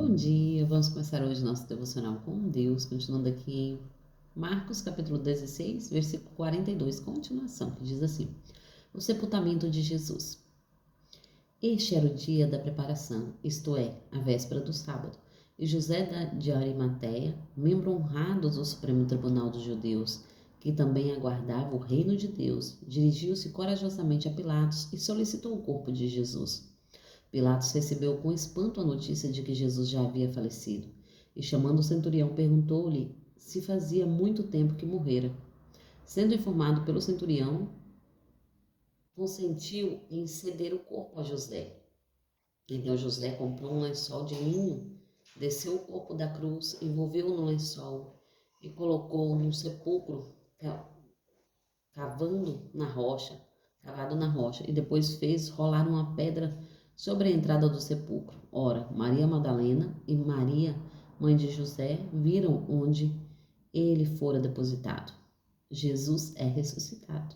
Bom dia, vamos começar hoje nosso devocional com Deus, continuando aqui em Marcos capítulo 16, versículo 42, continuação, que diz assim: o sepultamento de Jesus. Este era o dia da preparação, isto é, a véspera do sábado, e José de Arimateia, membro honrado do Supremo Tribunal dos Judeus, que também aguardava o reino de Deus, dirigiu-se corajosamente a Pilatos e solicitou o corpo de Jesus. Pilatos recebeu com espanto a notícia de que Jesus já havia falecido, e chamando o centurião perguntou-lhe se fazia muito tempo que morrera. Sendo informado pelo centurião, consentiu em ceder o corpo a José. Então José comprou um lençol de linho, desceu o corpo da cruz, envolveu-o no lençol e colocou-o num sepulcro cavado na rocha, e depois fez rolar uma pedra sobre a entrada do sepulcro. Ora, Maria Madalena e Maria, mãe de José, viram onde ele fora depositado. Jesus é ressuscitado.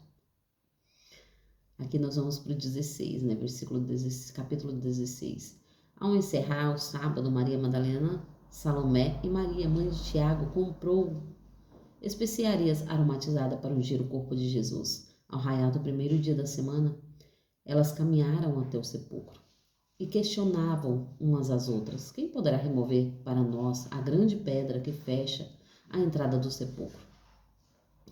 Aqui nós vamos para o 16, né? Versículo 16, capítulo 16. Ao encerrar o sábado, Maria Madalena, Salomé e Maria, mãe de Tiago, comprou especiarias aromatizadas para ungir o corpo de Jesus. Ao raiar do primeiro dia da semana, elas caminharam até o sepulcro e questionavam umas às outras: quem poderá remover para nós a grande pedra que fecha a entrada do sepulcro?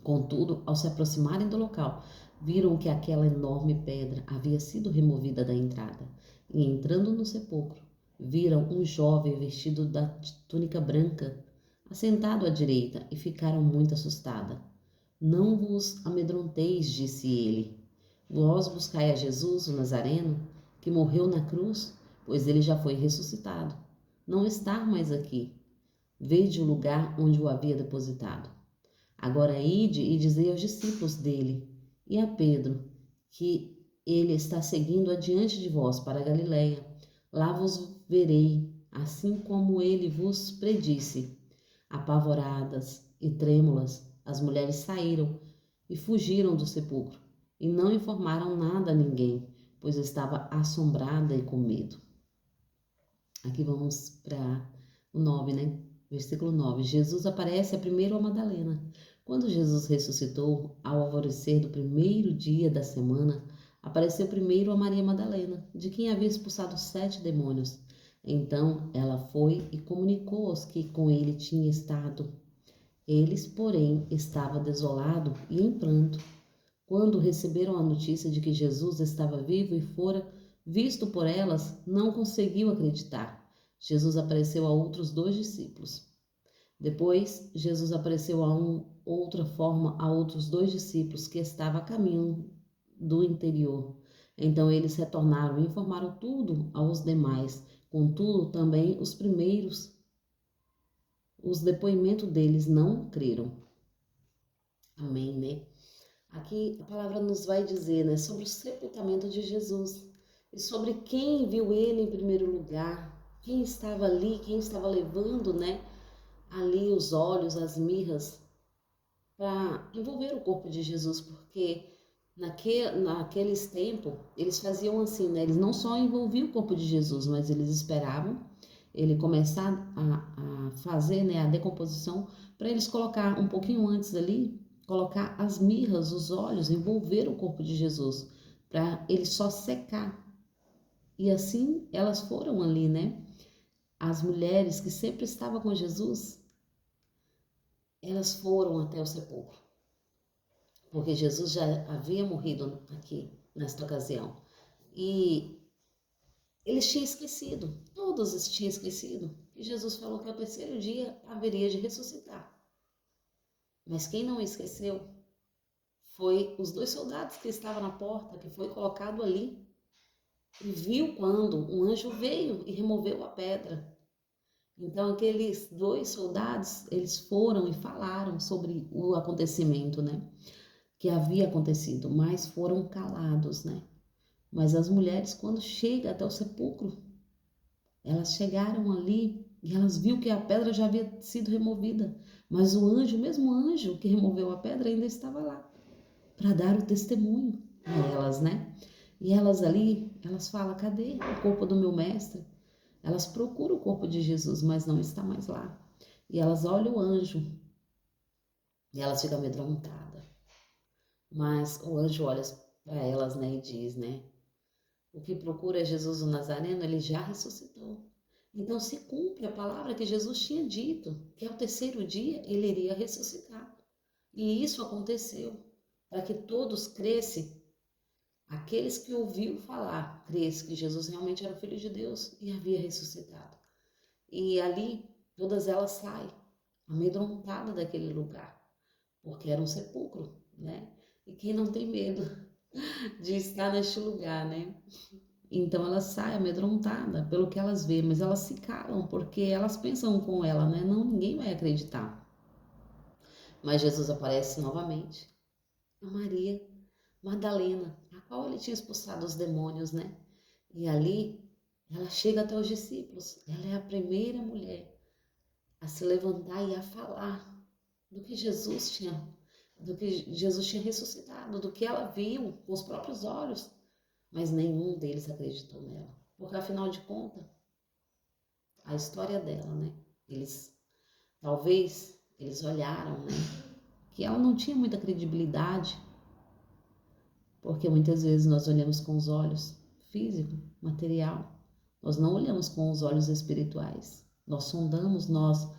Contudo, ao se aproximarem do local, viram que aquela enorme pedra havia sido removida da entrada. E entrando no sepulcro, viram um jovem vestido da túnica branca, assentado à direita, e ficaram muito assustadas. Não vos amedronteis, disse ele. Vós buscai a Jesus, o Nazareno, que morreu na cruz, pois ele já foi ressuscitado. Não está mais aqui. Vede o lugar onde o havia depositado. Agora ide e dizei aos discípulos dele e a Pedro que ele está seguindo adiante de vós para a Galiléia. Lá vos verei, assim como ele vos predisse. Apavoradas e trêmulas, as mulheres saíram e fugiram do sepulcro e não informaram nada a ninguém, pois estava assombrada e com medo. Aqui vamos para o 9, né? Versículo 9. Jesus aparece primeiro a Madalena. Quando Jesus ressuscitou, ao alvorecer do primeiro dia da semana, apareceu primeiro a Maria Madalena, de quem havia expulsado 7 demônios. Então ela foi e comunicou aos que com ele tinha estado. Eles, porém, estavam desolados e em pranto. Quando receberam a notícia de que Jesus estava vivo e fora visto por elas, não conseguiu acreditar. Jesus apareceu a outros 2 discípulos. Depois, Jesus apareceu outra forma a outros 2 discípulos que estavam a caminho do interior. Então eles retornaram e informaram tudo aos demais. Contudo, também os primeiros, os depoimentos deles não creram. Amém, né? Aqui a palavra nos vai dizer, né, sobre o sepultamento de Jesus e sobre quem viu ele em primeiro lugar, quem estava ali, quem estava levando, né, ali os óleos, as mirras, para envolver o corpo de Jesus, porque naqueles tempos eles faziam assim, né, eles não só envolviam o corpo de Jesus, mas eles esperavam ele começar a fazer, né, a decomposição, para eles colocar um pouquinho antes ali, colocar as mirras, os óleos, envolver o corpo de Jesus, para ele só secar. E assim elas foram ali, né? As mulheres que sempre estavam com Jesus, elas foram até o sepulcro, porque Jesus já havia morrido aqui, nesta ocasião. E eles tinham esquecido, todos tinham esquecido, que Jesus falou que ao terceiro dia haveria de ressuscitar. Mas quem não esqueceu foi os 2 soldados que estavam na porta, que foi colocado ali, e viu quando um anjo veio e removeu a pedra. Então aqueles 2 soldados, eles foram e falaram sobre o acontecimento, né, que havia acontecido, mas foram calados, né. Mas as mulheres, quando chegam até o sepulcro, elas chegaram ali e elas viram que a pedra já havia sido removida, mas o mesmo anjo que removeu a pedra ainda estava lá para dar o testemunho a elas, né? E elas ali, elas falam: cadê o corpo do meu mestre? Elas procuram o corpo de Jesus, mas não está mais lá. E elas olham o anjo e elas ficam amedrontadas. Mas o anjo olha para elas, né, e diz, né, o que procura é Jesus o Nazareno, ele já ressuscitou. Então se cumpre a palavra que Jesus tinha dito, que ao terceiro dia ele iria ressuscitar. E isso aconteceu, para que todos crescem, aqueles que ouviram falar, crescem que Jesus realmente era o Filho de Deus e havia ressuscitado. E ali todas elas saem amedrontadas daquele lugar, porque era um sepulcro, né? E quem não tem medo de estar neste lugar, né? Então elas saem amedrontadas pelo que elas veem, mas elas se calam porque elas pensam com ela, né? Não, ninguém vai acreditar. Mas Jesus aparece novamente a Maria Madalena, a qual ele tinha expulsado os demônios, né? E ali ela chega até os discípulos. Ela é a primeira mulher a se levantar e a falar do que Jesus tinha ressuscitado, do que ela viu com os próprios olhos. Mas nenhum deles acreditou nela. Porque afinal de contas, a história dela, né? Talvez eles olharam, né? Que ela não tinha muita credibilidade, porque muitas vezes nós olhamos com os olhos físico, material. Nós não olhamos com os olhos espirituais. Nós sondamos, nós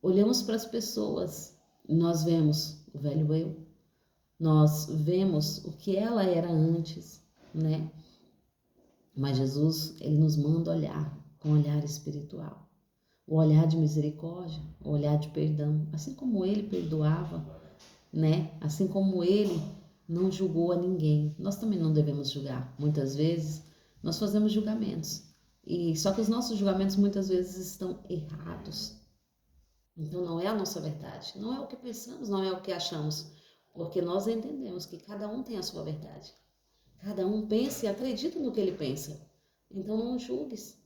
olhamos para as pessoas, nós vemos o velho eu, nós vemos o que ela era antes, né? Mas Jesus, ele nos manda olhar com um olhar espiritual, o olhar de misericórdia, o olhar de perdão, assim como ele perdoava, né? Assim como ele não julgou a ninguém, nós também não devemos julgar. Muitas vezes nós fazemos julgamentos, e só que os nossos julgamentos muitas vezes estão errados. Então não é a nossa verdade, não é o que pensamos, não é o que achamos, porque nós entendemos que cada um tem a sua verdade. Cada um pensa e acredita no que ele pensa. Então não julgues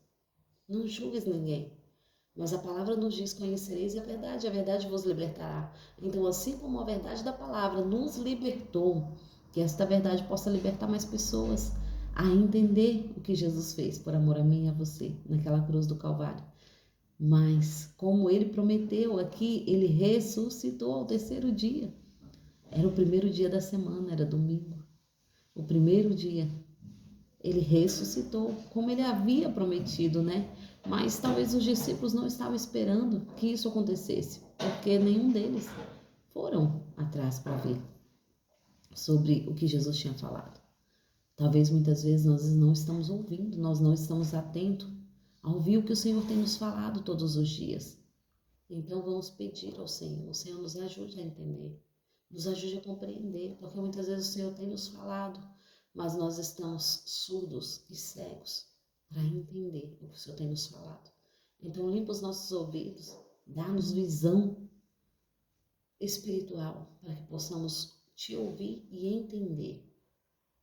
ninguém. Mas a palavra nos diz, conhecereis a verdade vos libertará. Então assim como a verdade da palavra nos libertou, que esta verdade possa libertar mais pessoas a entender o que Jesus fez por amor a mim e a você, naquela cruz do Calvário. Mas, como ele prometeu aqui, ele ressuscitou ao terceiro dia. Era o primeiro dia da semana, era domingo. O primeiro dia, ele ressuscitou, como ele havia prometido, né? Mas talvez os discípulos não estavam esperando que isso acontecesse, porque nenhum deles foram atrás para ver sobre o que Jesus tinha falado. Talvez muitas vezes nós não estamos ouvindo, nós não estamos atentos a ouvir o que o Senhor tem nos falado todos os dias. Então vamos pedir ao Senhor, o Senhor nos ajude a entender, nos ajude a compreender, porque muitas vezes o Senhor tem nos falado, mas nós estamos surdos e cegos para entender o que o Senhor tem nos falado. Então limpa os nossos ouvidos, dá-nos visão espiritual para que possamos te ouvir e entender.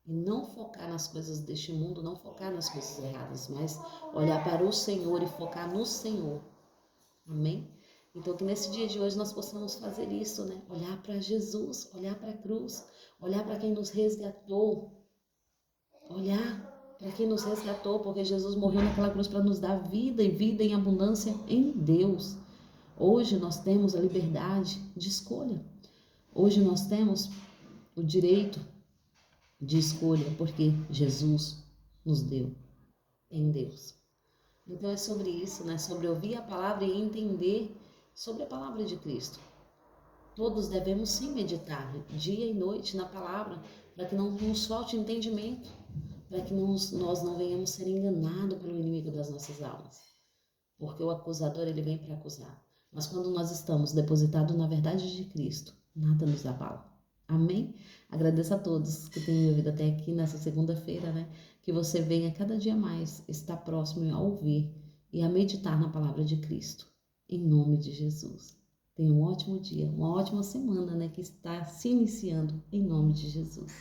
E não focar nas coisas deste mundo, não focar nas coisas erradas, mas olhar para o Senhor e focar no Senhor. Amém? Então que nesse dia de hoje nós possamos fazer isso, né? Olhar para Jesus, olhar para a cruz, olhar para quem nos resgatou, olhar para quem nos resgatou, porque Jesus morreu naquela cruz para nos dar vida e vida em abundância em Deus. Hoje nós temos a liberdade de escolha. Hoje nós temos o direito de escolha, porque Jesus nos deu em Deus. Então é sobre isso, né? Sobre ouvir a palavra e entender sobre a palavra de Cristo. Todos devemos sim meditar dia e noite na palavra, para que não nos falte entendimento, para que nós não venhamos ser enganados pelo inimigo das nossas almas. Porque o acusador, ele vem para acusar. Mas quando nós estamos depositados na verdade de Cristo, nada nos abala. Amém? Agradeço a todos que têm me ouvido até aqui nessa segunda-feira, né? Que você venha cada dia mais estar próximo a ouvir e a meditar na palavra de Cristo. Em nome de Jesus. Tenha um ótimo dia, uma ótima semana, né? Que está se iniciando em nome de Jesus.